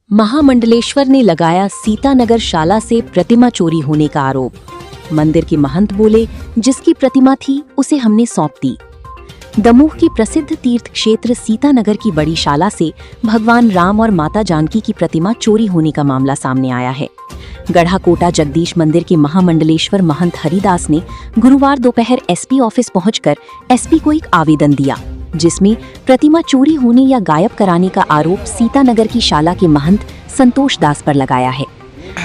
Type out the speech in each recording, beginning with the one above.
महामंडलेश्वर ने लगाया सीतानगर शाला से प्रतिमा चोरी होने का आरोप। मंदिर के महंत बोले, जिसकी प्रतिमा थी उसे हमने सौंप दी। दमोह की प्रसिद्ध तीर्थ क्षेत्र सीतानगर की बड़ी शाला से भगवान राम और माता जानकी की प्रतिमा चोरी होने का मामला सामने आया है। गढ़ाकोटा जगदीश मंदिर के महामंडलेश्वर महंत हरिदास ने गुरुवार दोपहर एसपी ऑफिस पहुंचकर एसपी को एक आवेदन दिया, जिसमें प्रतिमा चोरी होने या गायब कराने का आरोप सीतानगर की शाला के महंत संतोष दास पर लगाया है।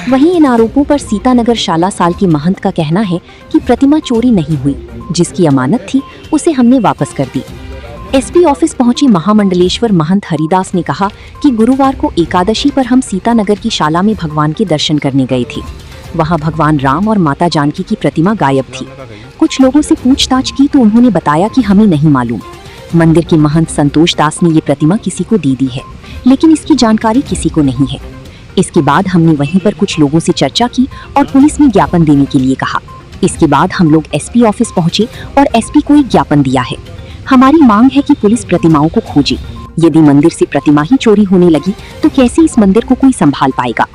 वहीं इन आरोपों पर सीतानगर शाला साल की महंत का कहना है कि प्रतिमा चोरी नहीं हुई, जिसकी अमानत थी उसे हमने वापस कर दी। एसपी ऑफिस पहुंची महामंडलेश्वर महंत हरिदास ने कहा कि गुरुवार को एकादशी पर हम सीतानगर की शाला में भगवान के दर्शन करने गए थे। वहां भगवान राम और माता जानकी की प्रतिमा गायब थी। कुछ लोगों से पूछताछ की तो उन्होंने बताया कि हमें नहीं मालूम। मंदिर के महंत संतोष दास ने ये प्रतिमा किसी को दे दी है, लेकिन इसकी जानकारी किसी को नहीं है। इसके बाद हमने वहीं पर कुछ लोगों से चर्चा की और पुलिस में ज्ञापन देने के लिए कहा। इसके बाद हम लोग एसपी ऑफिस पहुंचे और एसपी को एक ज्ञापन दिया है। हमारी मांग है कि पुलिस प्रतिमाओं को खोजे। यदि मंदिर से प्रतिमा ही चोरी होने लगी तो कैसे इस मंदिर को कोई संभाल पाएगा।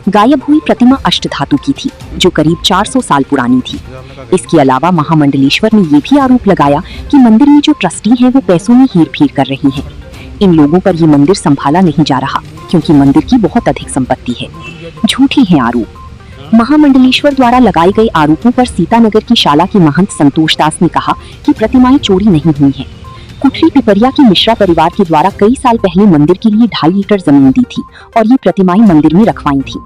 गायब हुई प्रतिमा अष्टधातु की थी, जो करीब 400 साल पुरानी थी। इसके अलावा महामंडलेश्वर ने ये भी आरोप लगाया कि मंदिर में जो ट्रस्टी हैं वो पैसों में हेरफेर कर रही हैं। इन लोगों पर ये मंदिर संभाला नहीं जा रहा, क्योंकि मंदिर की बहुत अधिक संपत्ति है। झूठे हैं आरोप। महामंडलेश्वर द्वारा लगाए गए आरोपों पर सीतानगर की शाला के महंत संतोष दास ने कहा कि प्रतिमाएं चोरी नहीं हुई हैं। कुठरी पिपरिया की मिश्रा परिवार के द्वारा कई साल पहले मंदिर के लिए 2.5 एकड़ जमीन दी थी और ये प्रतिमाएं मंदिर में रखवाई थी।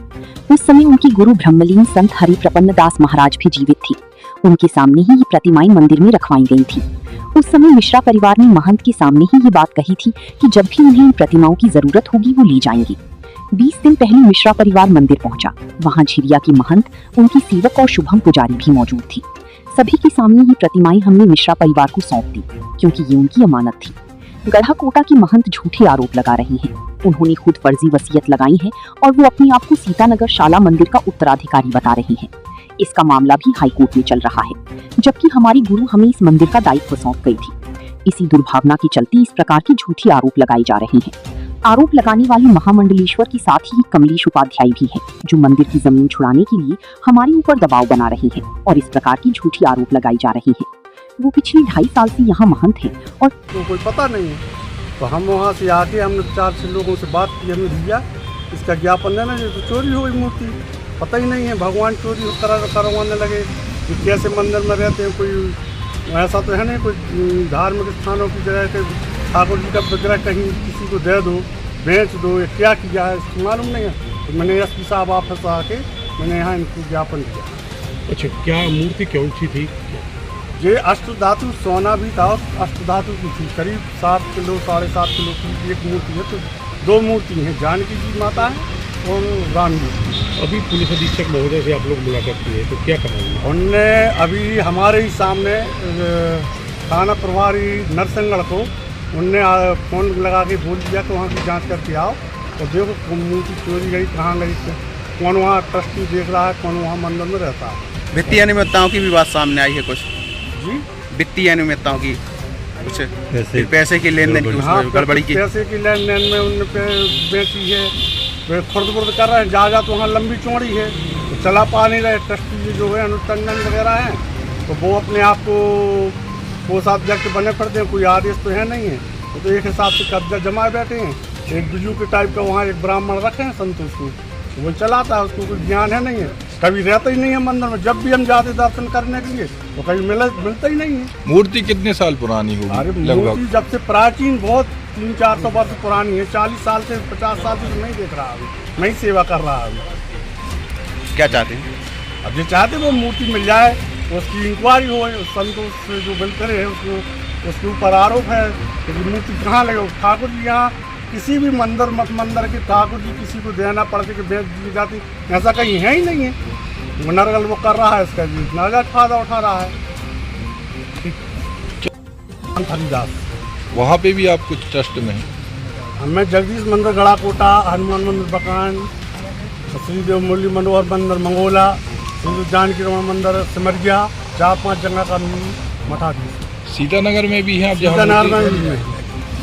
उस समय उनकी गुरु ब्रह्मलीन संत हरि प्रपन्न दास महाराज भी जीवित थे। उनके सामने ही ये प्रतिमाएं मंदिर में रखवाई गई थी। उस समय मिश्रा परिवार ने महंत के सामने ही ये बात कही थी कि जब भी उन्हें इन प्रतिमाओं की जरूरत होगी वो ली जाएंगी। 20 दिन पहले मिश्रा परिवार मंदिर पहुंचा। वहां झिरिया की महंत, उनकी सेवक और शुभम पुजारी भी मौजूद थी। सभी के सामने ये प्रतिमाएं हमने मिश्रा परिवार को सौंप दी, क्योंकि ये उनकी अमानत थी। गढ़ाकोटा की महंत झूठे आरोप लगा रही हैं। उन्होंने खुद फर्जी वसीयत लगाई है और वो अपने आप को सीतानगर शाला मंदिर का उत्तराधिकारी बता रही हैं। इसका मामला भी हाईकोर्ट में चल रहा है, जबकि हमारी गुरु हमें इस मंदिर का दायित्व सौंप गई थी। इसी दुर्भावना के चलते इस प्रकार के झूठे आरोप लगाए जा रहे हैं। आरोप लगाने वाले महामंडलेश्वर के साथ ही कमलेश उपाध्याय भी हैं, जो मंदिर की जमीन छुड़ाने के लिए हमारे ऊपर दबाव बना रहे हैं और इस प्रकार की झूठी आरोप लगाई जा रही है। वो पिछले 2.5 साल से यहाँ महंत है और तो कोई पता नहीं है। तो हम वहाँ से आके हमने 4 लोगों से बात की, हमने दिया इसका ज्ञापन देना, जो तो चोरी हो गई मूर्ति, पता ही नहीं है। भगवान चोरी करवाने लगे। कैसे मंदिर में रहते हैं, कोई ऐसा तो है नहीं कोई धार्मिक स्थानों की जगह के ठाकुर जी का विग्रह कहीं किसी को दे दो, बेच दो, या क्या किया है इसको मालूम नहीं है। तो मैंने एसपी साहब ऑफिस आके मैंने यहाँ इनको ज्ञापन दिया। अच्छा, क्या मूर्ति कौन सी थी? ये अष्टधातु सोना भी था, अष्टधातु की थी। करीब 7 किलो 7.5 किलो की एक मूर्ति है। तो 2 मूर्ति हैं, जानकी जी माता है और राम जी। अभी पुलिस अधीक्षक महोदय से आप लोग मुलाकात की है, तो क्या कहा उनने? अभी हमारे ही सामने थाना प्रभारी नरसिंहगढ़ को उनने फ़ोन लगा के बोल दिया कि वहाँ की जांच करके आओ और देखो मूर्ति चोरी गई, कहाँ गई, कौन वहाँ ट्रस्टी देख रहा है, कौन वहाँ मंदिर में रहता है। वित्तीय अनियमितताओं की भी बात सामने आई है कुछ जी, वित्तीय अनियमितताओं की, कुछ पैसे की लेन देन की, हाँ, गड़बड़ी की। पैसे की लेन देन में उनने बेची है, वे खुर्द कर रहे हैं। जहाँ तो वहाँ लंबी चौड़ी है, तो चला पा नहीं रहे। ट्रस्टी जो है अनुटंडन वगैरह हैं, तो वो अपने आप को कोषाध्यक्ष बने पड़ते हैं, कोई आदेश तो है नहीं है। तो एक हिसाब से कब्जा जमाए बैठे हैं। एक बिजू के टाइप का वहाँ एक ब्राह्मण रखे हैं संतोष को, वो चलाता है, उसको कोई ज्ञान है नहीं है, कभी रहता ही नहीं है मंदिर में। जब भी हम जाते दर्शन करने के लिए तो कभी मिलता ही नहीं है। मूर्ति कितने साल पुरानी होगी? अरे मूर्ति जब से प्राचीन, बहुत 300-400 वर्ष पुरानी है। 40 साल से 50 साल से तो नहीं देख रहा अभी, मैं ही सेवा कर रहा अभी। क्या चाहते हैं? अब जो चाहते वो मूर्ति मिल जाए, उसकी इंक्वायरी हो। संतोष से जो बिल्कुल है उसके ऊपर आरोप है कि मूर्ति कहाँ लगे। ठाकुर जी यहाँ किसी भी मंदिर मत मंदिर के ठाकुर जी किसी को देना पड़ते कि बेच दी जाती, ऐसा कहीं है ही नहीं है। नरगल वो कर रहा है, इसका जी नरगल फायदा उठा रहा है। हरिदास, वहाँ पे भी आप कुछ ट्रस्ट में हैं? हमें जगदीश मंदिर गढ़ाकोटा, हनुमान मंदिर बकान, श्रीदेव मुरली मनोहर मंदिर मंगोला, श्री जानकी रमन मंदिर सिमरिया, 4-5 जगह का मठाधीश। सीतानगर में भी हैं आप? सीतानगर में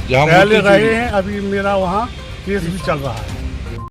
जहाँ पहले रहे हैं, अभी मेरा वहाँ केस भी चल रहा है।